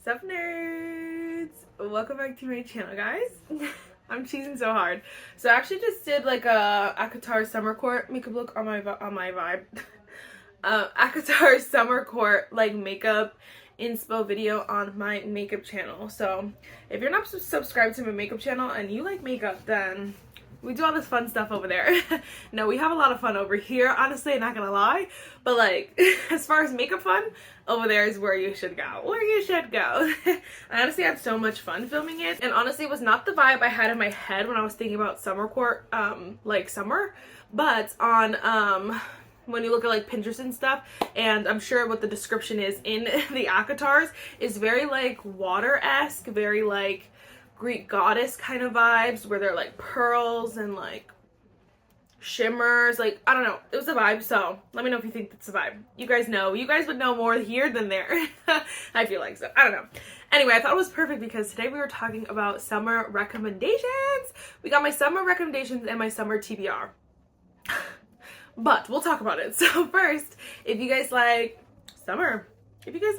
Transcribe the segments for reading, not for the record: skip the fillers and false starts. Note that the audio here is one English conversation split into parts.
What's up, nerds? Welcome back to my channel, guys. I'm cheesing so hard. So I actually just did like a ACOTAR summer court makeup look on my vibe. ACOTAR summer court like makeup inspo video on my makeup channel. So if you're not subscribed to my makeup channel and you like makeup, then we do all this fun stuff over there. No, we have a lot of fun over here, honestly, not gonna lie. But like, as far as makeup fun, over there is where you should go. I honestly had so much fun filming it. And honestly, it was not the vibe I had in my head when I was thinking about summer court, like summer. But on, when you look at like Pinterest and stuff, and I'm sure what the description is in the ACOTARs is very like water-esque, very like Greek goddess kind of vibes, where they're like pearls and like shimmers. Like, I don't know, it was a vibe. So let me know if you think that's a vibe. You guys know, you guys would know more here than there. I feel like so, I don't know. Anyway, I thought it was perfect because today we were talking about summer recommendations. We got my summer recommendations and my summer TBR. But we'll talk about it. So first, if you guys like summer, if you guys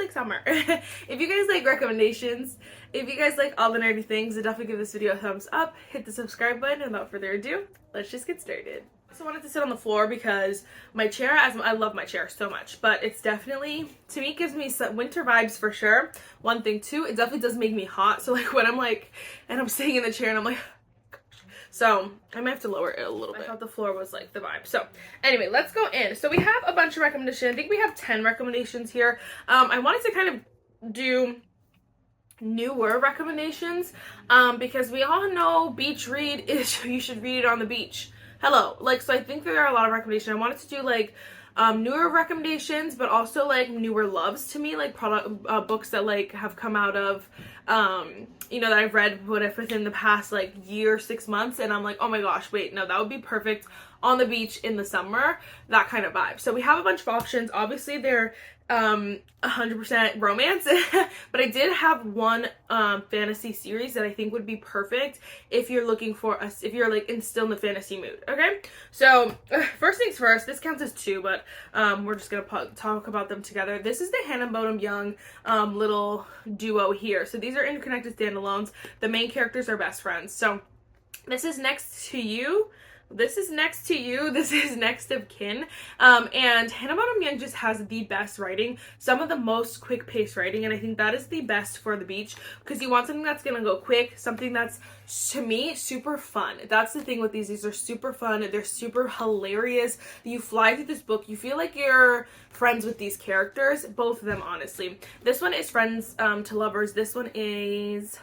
like recommendations, if you guys like all the nerdy things, then definitely give this video a thumbs up, hit the subscribe button, and without further ado, let's just get started. I wanted to sit on the floor because my chair, I love my chair so much, but it's definitely, to me, gives me some winter vibes for sure. One thing too, it definitely does make me hot. So like when I'm like, and I'm sitting in the chair and I'm like, so I might have to lower it a little bit. I thought the floor was like the vibe. So anyway, let's go in. So we have a bunch of recommendations. I think we have 10 recommendations here. I wanted to kind of do newer recommendations because we all know beach read is you should read it on the beach. Hello. Like, so I think there are a lot of recommendations. I wanted to do like newer recommendations, but also like newer loves to me, like product books that like have come out of you know, that I've read within the past like year, 6 months, and I'm like, oh my gosh, wait, no, that would be perfect on the beach in the summer, that kind of vibe. So we have a bunch of options. Obviously they're 100% romance, but I did have one fantasy series that I think would be perfect if you're looking for us, if you're like still in the fantasy mood. Okay, so first things first, this counts as two, but we're just gonna talk about them together. This is the Hannah Bonam Young little duo here. So these are interconnected standalones. The main characters are best friends. So this is Next to You. This is Next to You. This is Next of Kin. And Hannah Bonam Young just has the best writing, some of the most quick-paced writing, and I think that is the best for the beach because you want something that's gonna go quick, something that's, to me, super fun. That's the thing with these. These are super fun. They're super hilarious. You fly through this book. You feel like you're friends with these characters, both of them, honestly. This one is Friends to Lovers. This one is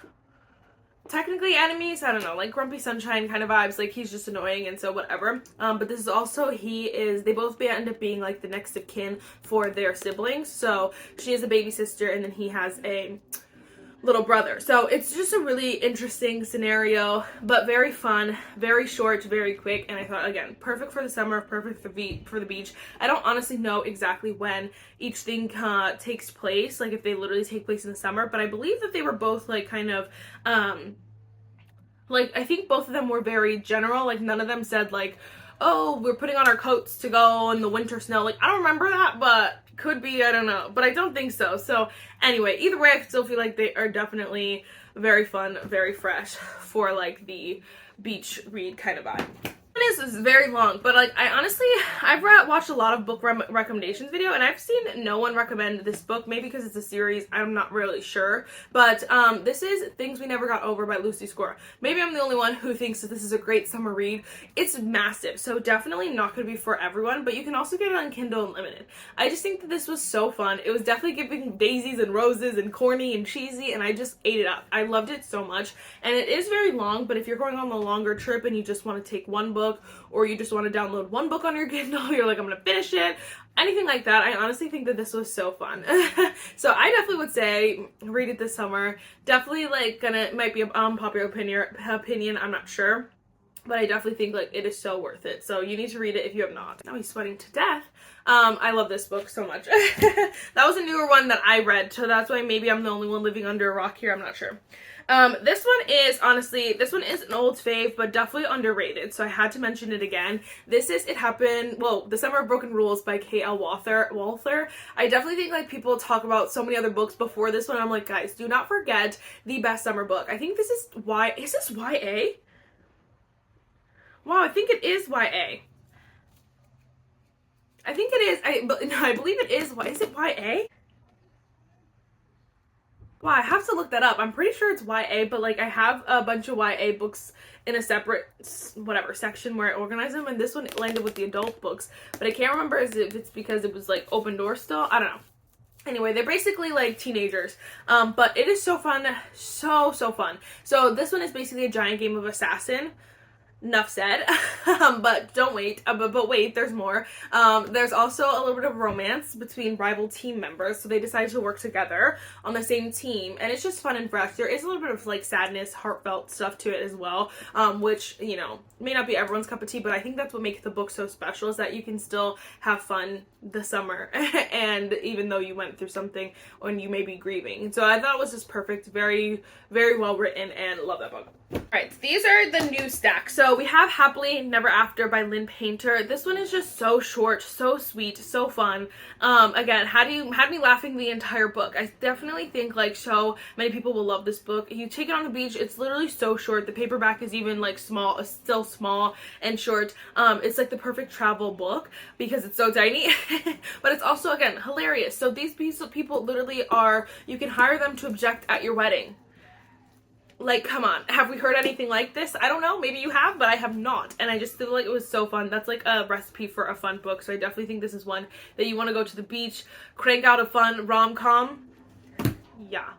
technically enemies, I don't know, like Grumpy Sunshine kind of vibes, like he's just annoying and so whatever. But this is also, they both end up being like the next of kin for their siblings. So she has a baby sister and then he has a little brother. So it's just a really interesting scenario, but very fun, very short, very quick, and I thought, again, perfect for the summer, perfect for the beach. I don't honestly know exactly when each thing takes place, like if they literally take place in the summer, but I believe that they were both like kind of like, I think both of them were very general. Like none of them said like, oh, we're putting on our coats to go in the winter snow. Like I don't remember that, but could be, I don't know, but I don't think so. So anyway, either way, I still feel like they are definitely very fun, very fresh for like the beach read kind of vibe. This is very long, but like I've watched a lot of book recommendations video and I've seen no one recommend this book, maybe because it's a series, I'm not really sure, but this is Things We Never Got Over by Lucy Score. Maybe I'm the only one who thinks that this is a great summer read. It's massive, so definitely not going to be for everyone, but you can also get it on Kindle Unlimited. I just think that this was so fun. It was definitely giving daisies and roses and corny and cheesy, and I just ate it up. I loved it so much, and it is very long, but if you're going on a longer trip and you just want to take one book, or you just want to download one book on your Kindle, you're like, I'm gonna finish it, anything like that, I honestly think that this was so fun. So I definitely would say read it this summer. Definitely like might be an unpopular opinion, I'm not sure. but I definitely think like it is so worth it. So you need to read it if you have not. Now he's sweating to death. I love this book so much. That was a newer one that I read, so that's why maybe I'm the only one living under a rock here. I'm not sure. This one is, honestly, this one is an old fave, but definitely underrated, so I had to mention it again. This is It Happened, well, The Summer of Broken Rules by K.L. Walther. I definitely think, like, people talk about so many other books before this one. I'm like, guys, do not forget the best summer book. I think this is is this YA? Wow, I think it is YA. I think it is. I believe it is. Is it YA? Wow, I have to look that up. I'm pretty sure it's YA, but like I have a bunch of YA books in a separate whatever section where I organize them, and this one landed with the adult books, but I can't remember if it's because it was like open door still. I don't know. Anyway, they're basically like teenagers, but it is so fun, so fun. So this one is basically a giant game of assassin. Enough said. But don't wait. But wait, there's more. There's also a little bit of romance between rival team members. So they decide to work together on the same team, and it's just fun and fresh. There is a little bit of like sadness, heartfelt stuff to it as well, which, you know, may not be everyone's cup of tea, but I think that's what makes the book so special, is that you can still have fun the summer and even though you went through something when you may be grieving. So I thought it was just perfect, very well written, and love that book. Alright, these are the new stack. So we have Happily Never After by Lynn Painter. This one is just so short, so sweet, so fun. Again, had me laughing the entire book. I definitely think like so many people will love this book. You take it on the beach, it's literally so short. The paperback is even like small, still small and short. It's like the perfect travel book because it's so tiny. But it's also, again, hilarious. So these people literally are, you can hire them to object at your wedding. Like, come on, have we heard anything like this? I don't know, maybe you have, but I have not, and I just feel like it was so fun. That's like a recipe for a fun book, so I definitely think this is one that you want to go to the beach, crank out a fun rom-com. Yeah.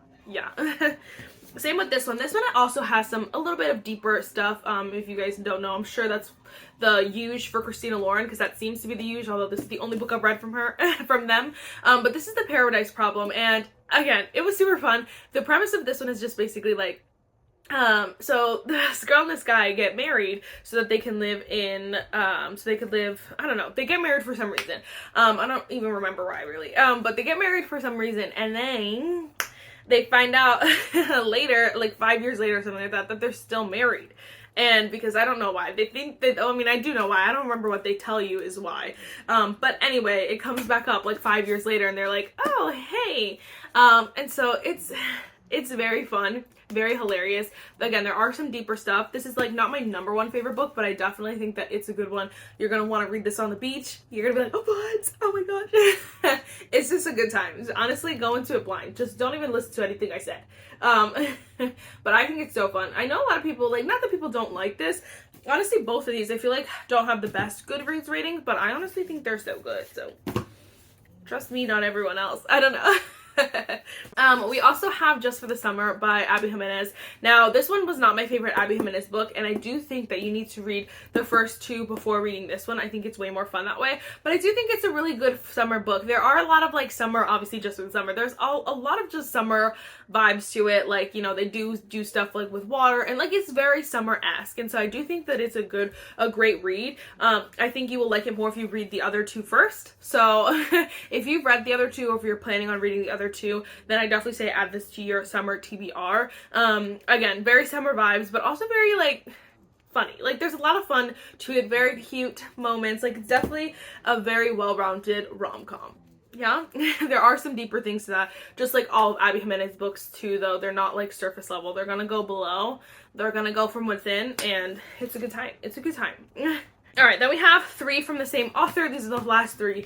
Same with this one. This one also has a little bit of deeper stuff. If you guys don't know, I'm sure that's the Huge for Christina Lauren, because that seems to be the Huge, although this is the only book I've read from her, from them. But this is The Paradise Problem, and again, it was super fun. The premise of this one is just basically like, so this girl and this guy get married so that they can live in, I don't know, they get married for some reason. I don't even remember why really, but they get married for some reason, and then they find out later, like 5 years later or something like that, that they're still married. And because I don't know why, they think that, I mean, I do know why, I don't remember what they tell you is why. But anyway, it comes back up like 5 years later and they're like, oh, hey. And so it's very fun, very hilarious. But again, there are some deeper stuff. This is like not my #1 favorite book, but I definitely think that it's a good one. You're gonna want to read this on the beach. You're gonna be like, oh what? Oh my gosh. It's just a good time. Honestly, go into it blind. Just don't even listen to anything I said. But I think it's so fun. I know a lot of people, like, not that people don't like this. Honestly, both of these I feel like don't have the best Goodreads rating, but I honestly think they're so good. So trust me, not everyone else. I don't know. We also have Just for the Summer by Abby Jimenez. Now, this one was not my favorite Abby Jimenez book, and I do think that you need to read the first two before reading this one. I think it's way more fun that way, but I do think it's a really good summer book. There are a lot of like summer, obviously Just for the Summer, there's a lot of just summer vibes to it, like, you know, they do stuff like with water, and like it's very summer-esque, and so I do think that it's a great read. I think you will like it more if you read the other two first. So if you've read the other two, or if you're planning on reading the other two, then I definitely say add this to your summer TBR. Again, very summer vibes, but also very like funny. Like there's a lot of fun to it, very cute moments. Like it's definitely a very well-rounded rom-com. Yeah, there are some deeper things to that, just like all of Abby Jimenez books too, though. They're not like surface level. They're gonna go below. They're gonna go from within, and it's a good time. It's a good time. Alright, then we have 3 from the same author. These are the last 3,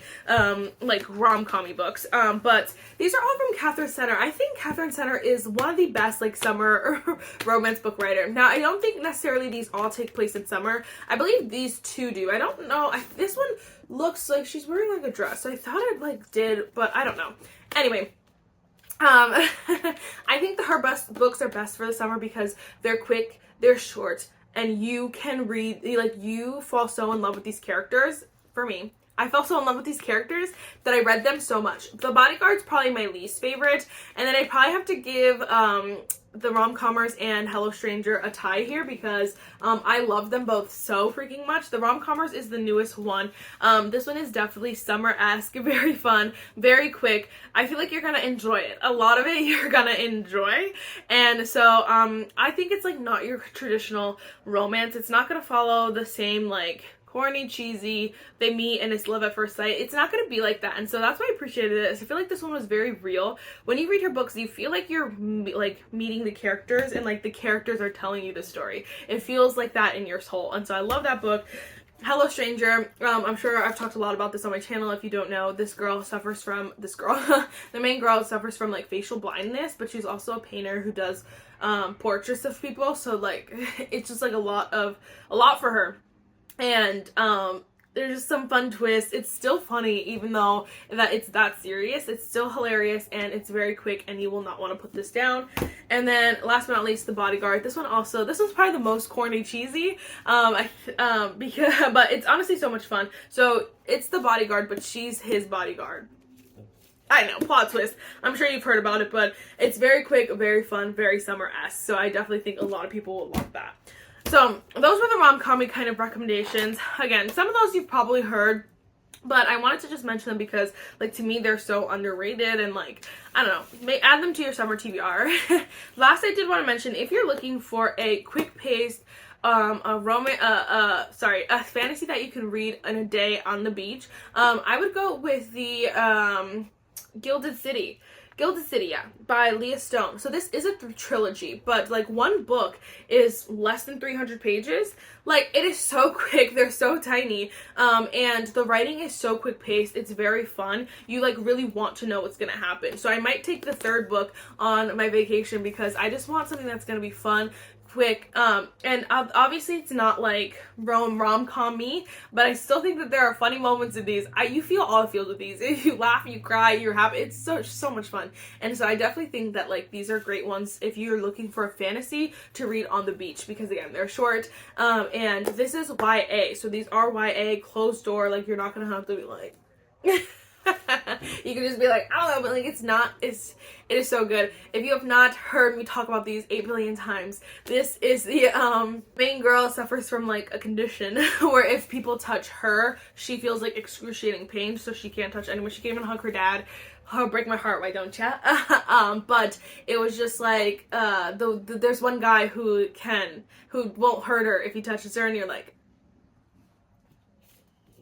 like, rom-com-y books. But these are all from Katherine Center. I think Katherine Center is one of the best, like, summer romance book writer. Now, I don't think necessarily these all take place in summer. I believe these 2 do. I don't know. This one looks like she's wearing, like, a dress. So I thought it, like, did, but I don't know. Anyway. I think her best books are best for the summer because they're quick, they're short, and you can read, like, you fall so in love with these characters. For me, I fell so in love with these characters that I read them so much. The Bodyguard's probably my least favorite, and then I probably have to give the Rom-Commers and Hello Stranger a tie here because I love them both so freaking much. The Rom-Commers is the newest one. This one is definitely summer-esque, very fun, very quick. I feel like you're gonna enjoy it. A lot of it you're gonna enjoy. And so I think it's like not your traditional romance. It's not gonna follow the same like corny, cheesy, they meet and it's love at first sight. It's not going to be like that. And so that's why I appreciated this. I feel like this one was very real. When you read her books, you feel like you're like meeting the characters and like the characters are telling you the story. It feels like that in your soul. And so I love that book. Hello Stranger, I'm sure I've talked a lot about this on my channel. If you don't know, the main girl suffers from like facial blindness, but she's also a painter who does portraits of people. So like it's just like a lot for her. And there's just some fun twists. It's still funny, even though that it's that serious. It's still hilarious, and it's very quick, and you will not want to put this down. And then, last but not least, The Bodyguard. This one's probably the most corny, cheesy, but it's honestly so much fun. So, it's The Bodyguard, but she's his bodyguard. I know, plot twist. I'm sure you've heard about it, but it's very quick, very fun, very summer-esque. So, I definitely think a lot of people will love that. So, those were the rom-com kind of recommendations. Again, some of those you've probably heard, but I wanted to just mention them because, like, to me, they're so underrated and, like, I don't know, add them to your summer TBR. Last, I did want to mention, if you're looking for a quick-paced, a fantasy that you can read in a day on the beach, I would go with the, Gilded City. Gilded City, yeah, by Leah Stone. So this is a trilogy, but like one book is less than 300 pages. Like it is so quick, they're so tiny, and the writing is so quick paced. It's very fun. You like really want to know what's gonna happen. So I might take the third book on my vacation because I just want something that's gonna be fun, quick, and obviously it's not like rom-com-y, but I still think that there are funny moments in these. You feel all the feels with these. If you laugh, you cry, you're happy. It's so much fun. And so I definitely think that like these are great ones if you're looking for a fantasy to read on the beach, because again, they're short, and this is YA, so these are YA, closed door, like you're not gonna have to be like you can just be like, I don't know, but like it is so good. If you have not heard me talk about these 8 billion times, this is the main girl suffers from like a condition where if people touch her, she feels like excruciating pain, so she can't touch anyone. She can't even hug her dad. Oh, break my heart, why don't ya? But it was just like there's one guy who won't hurt her if he touches her, and you're like.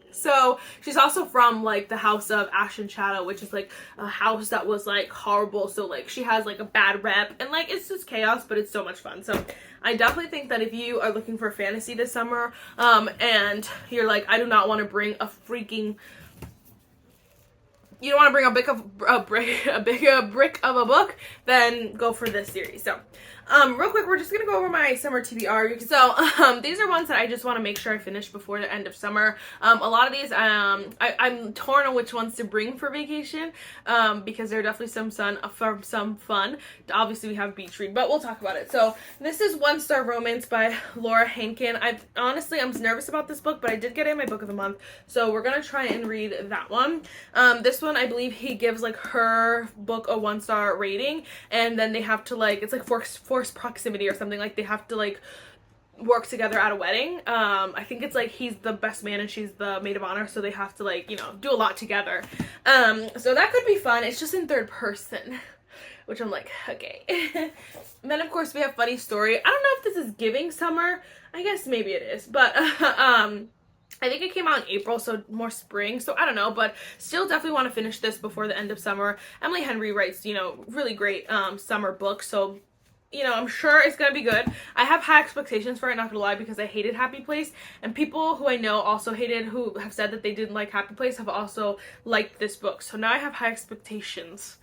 So she's also from like the house of Ash and Shadow, which is like a house that was like horrible. So like she has like a bad rep, and like it's just chaos, but it's so much fun. So I definitely think that if you are looking for fantasy this summer, and you're like, I do not want to bring a freaking. You don't want to bring a big brick of a book, then go for this series. So, real quick, we're just going to go over my summer TBR. So, these are ones that I just want to make sure I finish before the end of summer. A lot of these, I'm torn on which ones to bring for vacation, because there are definitely some fun. Obviously, we have beach read, but we'll talk about it. So, this is One Star Romance by Laura Hankin. I'm nervous about this book, but I did get it in my book of the month. So, we're going to try and read that one. This one, I believe he gives like her book a 1-star rating, and then they have to like, it's like forced proximity or something, like they have to like work together at a wedding. I think it's like he's the best man and she's the maid of honor, so they have to like, you know, do a lot together. So that could be fun. It's just in third person, which I'm like, okay. And then of course we have Funny Story. I don't know if this is giving summer. I guess maybe it is, but I think it came out in April, so more spring, so I don't know, but still definitely want to finish this before the end of summer. Emily Henry writes, you know, really great summer books, so, you know, I'm sure it's going to be good. I have high expectations for it, not going to lie, because I hated Happy Place, and people who I know also hated, who have said that they didn't like Happy Place, have also liked this book, so now I have high expectations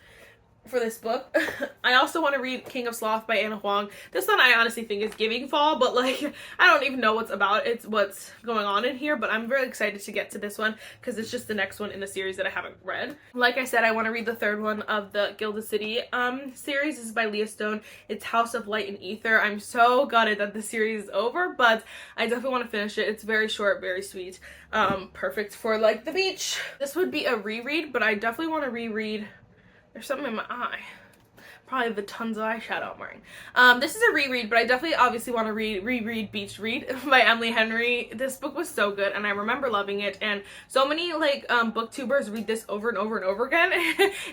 for this book. I also want to read King of Sloth by Anna Huang. This one I honestly think is giving fall, but like I don't even know what's going on in here, but I'm very excited to get to this one because it's just the next one in the series that I haven't read. Like I said, I want to read the third one of the Gilded City series. This is by Leah Stone. It's House of Light and Ether. I'm so gutted that the series is over, but I definitely want to finish it. It's very short, very sweet, perfect for like the beach. This would be a reread, but I definitely want to reread. There's something in my eye. probably the tons of eyeshadow I'm wearing. This is a reread, but I definitely obviously want to reread Beach Read by Emily Henry. This book was so good, and I remember loving it, and so many like booktubers read this over and over and over again.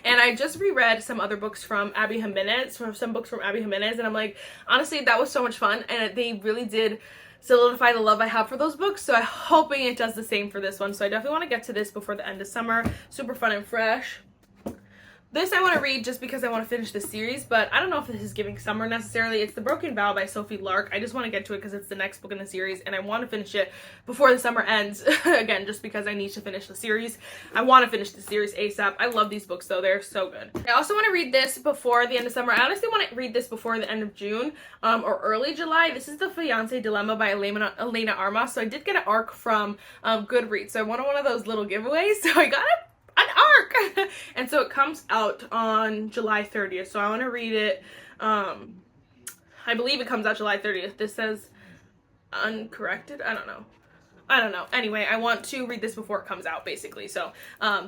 And I just reread some other books from Abby Jimenez, and I'm like, honestly, that was so much fun, and they really did solidify the love I have for those books, so I'm hoping it does the same for this one. So I definitely want to get to this before the end of summer. Super fun and fresh. This I want to read just because I want to finish the series, but I don't know if this is giving summer necessarily. It's The Broken Vow by Sophie Lark. I just want to get to it because it's the next book in the series, and I want to finish it before the summer ends. Again, just because I need to finish the series. I want to finish the series ASAP. I love these books though. They're so good. I also want to read this before the end of summer. I honestly want to read this before the end of June or early July. This is The Fiancé Dilemma by Elena Armas. So I did get an ARC from Goodreads. So I wanted one of those little giveaways. So I got it. An ARC! And so it comes out on July 30th, so I want to read it. I believe it comes out July 30th. This says uncorrected. I don't know. Anyway, I want to read this before it comes out, basically. So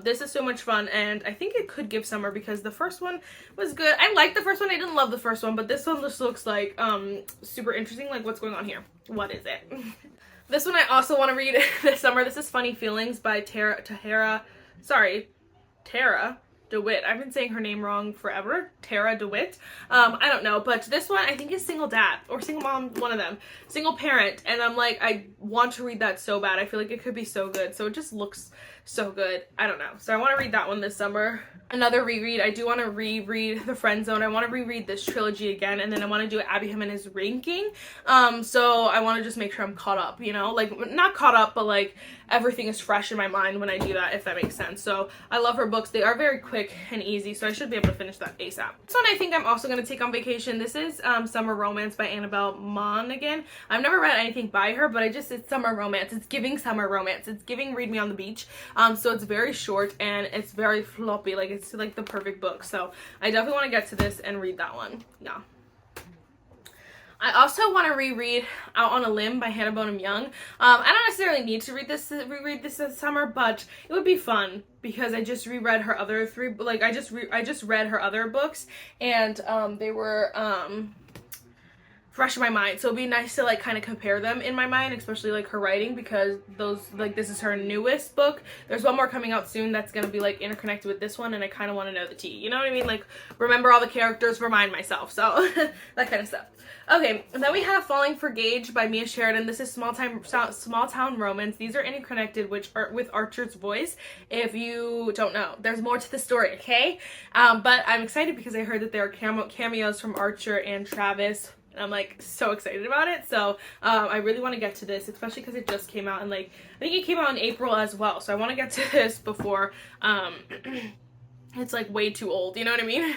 this is so much fun, and I think it could give summer because the first one was good. I liked the first one. I didn't love the first one, but this one just looks like super interesting. Like, what's going on here? What is it? This one I also want to read this summer. This is Funny Feelings by Tara DeWitt. I've been saying her name wrong forever. Tara DeWitt. I don't know, but this one I think is Single Dad or Single Mom, one of them. Single Parent, and I'm like, I want to read that so bad. I feel like it could be so good. So it just looks so good. I don't know. So I want to read that one this summer. Another reread. I do want to reread The Friend Zone. I want to reread this trilogy again, and then I want to do Abby Jimenez ranking. So I want to just make sure I'm caught up, you know? Like, not caught up, but like everything is fresh in my mind when I do that, if that makes sense. So I love her books. They are very quick and easy, so I should be able to finish that ASAP. This one I think I'm also going to take on vacation. This is Summer Romance by Annabelle Monaghan. I've never read anything by her, but it's summer romance. It's giving summer romance. It's giving Read Me on the Beach. So it's very short and it's very floppy. Like, it's like the perfect book. So I definitely want to get to this and read that one. Yeah. I also want to reread Out on a Limb by Hannah Bonam Young. I don't necessarily need to reread this this summer, but it would be fun because I just reread her other I just read her other books, and they were fresh in my mind, so it'd be nice to like kind of compare them in my mind, especially like her writing, because this is her newest book. There's one more coming out soon that's gonna be like interconnected with this one, and I kind of want to know the tea, you know what I mean? Like, remember all the characters, remind myself, so that kind of stuff. Okay, and then we have Falling for Gage by Mia Sheridan. This is small town romance. These are interconnected with Archer's Voice. If you don't know, there's more to the story, okay? But I'm excited because I heard that there are cameos from Archer and Travis. And I'm like so excited about it. So I really want to get to this, especially because it just came out, and like I think it came out in April as well. So I want to get to this before it's like way too old, you know what I mean?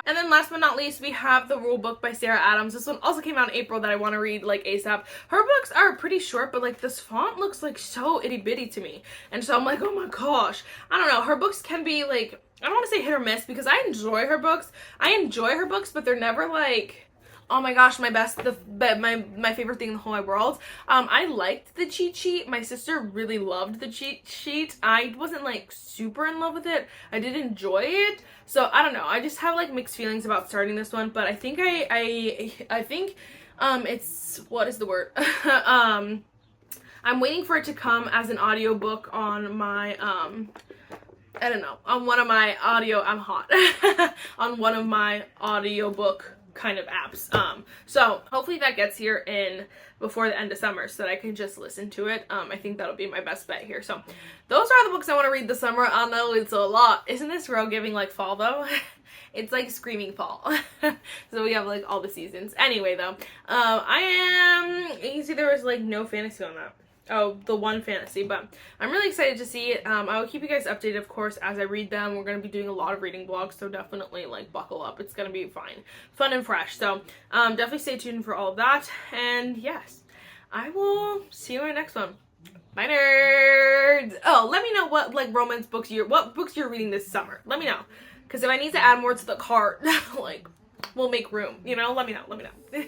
And then last but not least, we have The Rule Book by Sarah Adams. This one also came out in April that I want to read like ASAP. Her books are pretty short, but like this font looks like so itty bitty to me. And so I'm like, oh my gosh. I don't know. Her books can be like, I don't want to say hit or miss because I enjoy her books. But they're never like, oh my gosh, my favorite thing in the whole wide world. I liked the cheat sheet. My sister really loved the cheat sheet. I wasn't like super in love with it. I did enjoy it. So I don't know. I just have like mixed feelings about starting this one, but I think I think it's, what is the word? I'm waiting for it to come as an audiobook on my I don't know, on one of my on one of my audiobook kind of apps. So hopefully that gets here in before the end of summer so that I can just listen to it. I think that'll be my best bet here. So those are the books I want to read this summer. I know it's a lot. Isn't this real giving like fall though? It's like screaming fall. So we have like all the seasons. Anyway though, you can see there was like no fantasy on that. Oh, the one fantasy, but I'm really excited to see it. I will keep you guys updated, of course, as I read them. We're going to be doing a lot of reading vlogs, so definitely, like, buckle up. It's going to be fun and fresh. So, definitely stay tuned for all of that. And, yes, I will see you in my next one. Bye, nerds! Oh, let me know what, like, romance books what books you're reading this summer. Let me know. Because if I need to add more to the cart, like, we'll make room. You know? Let me know.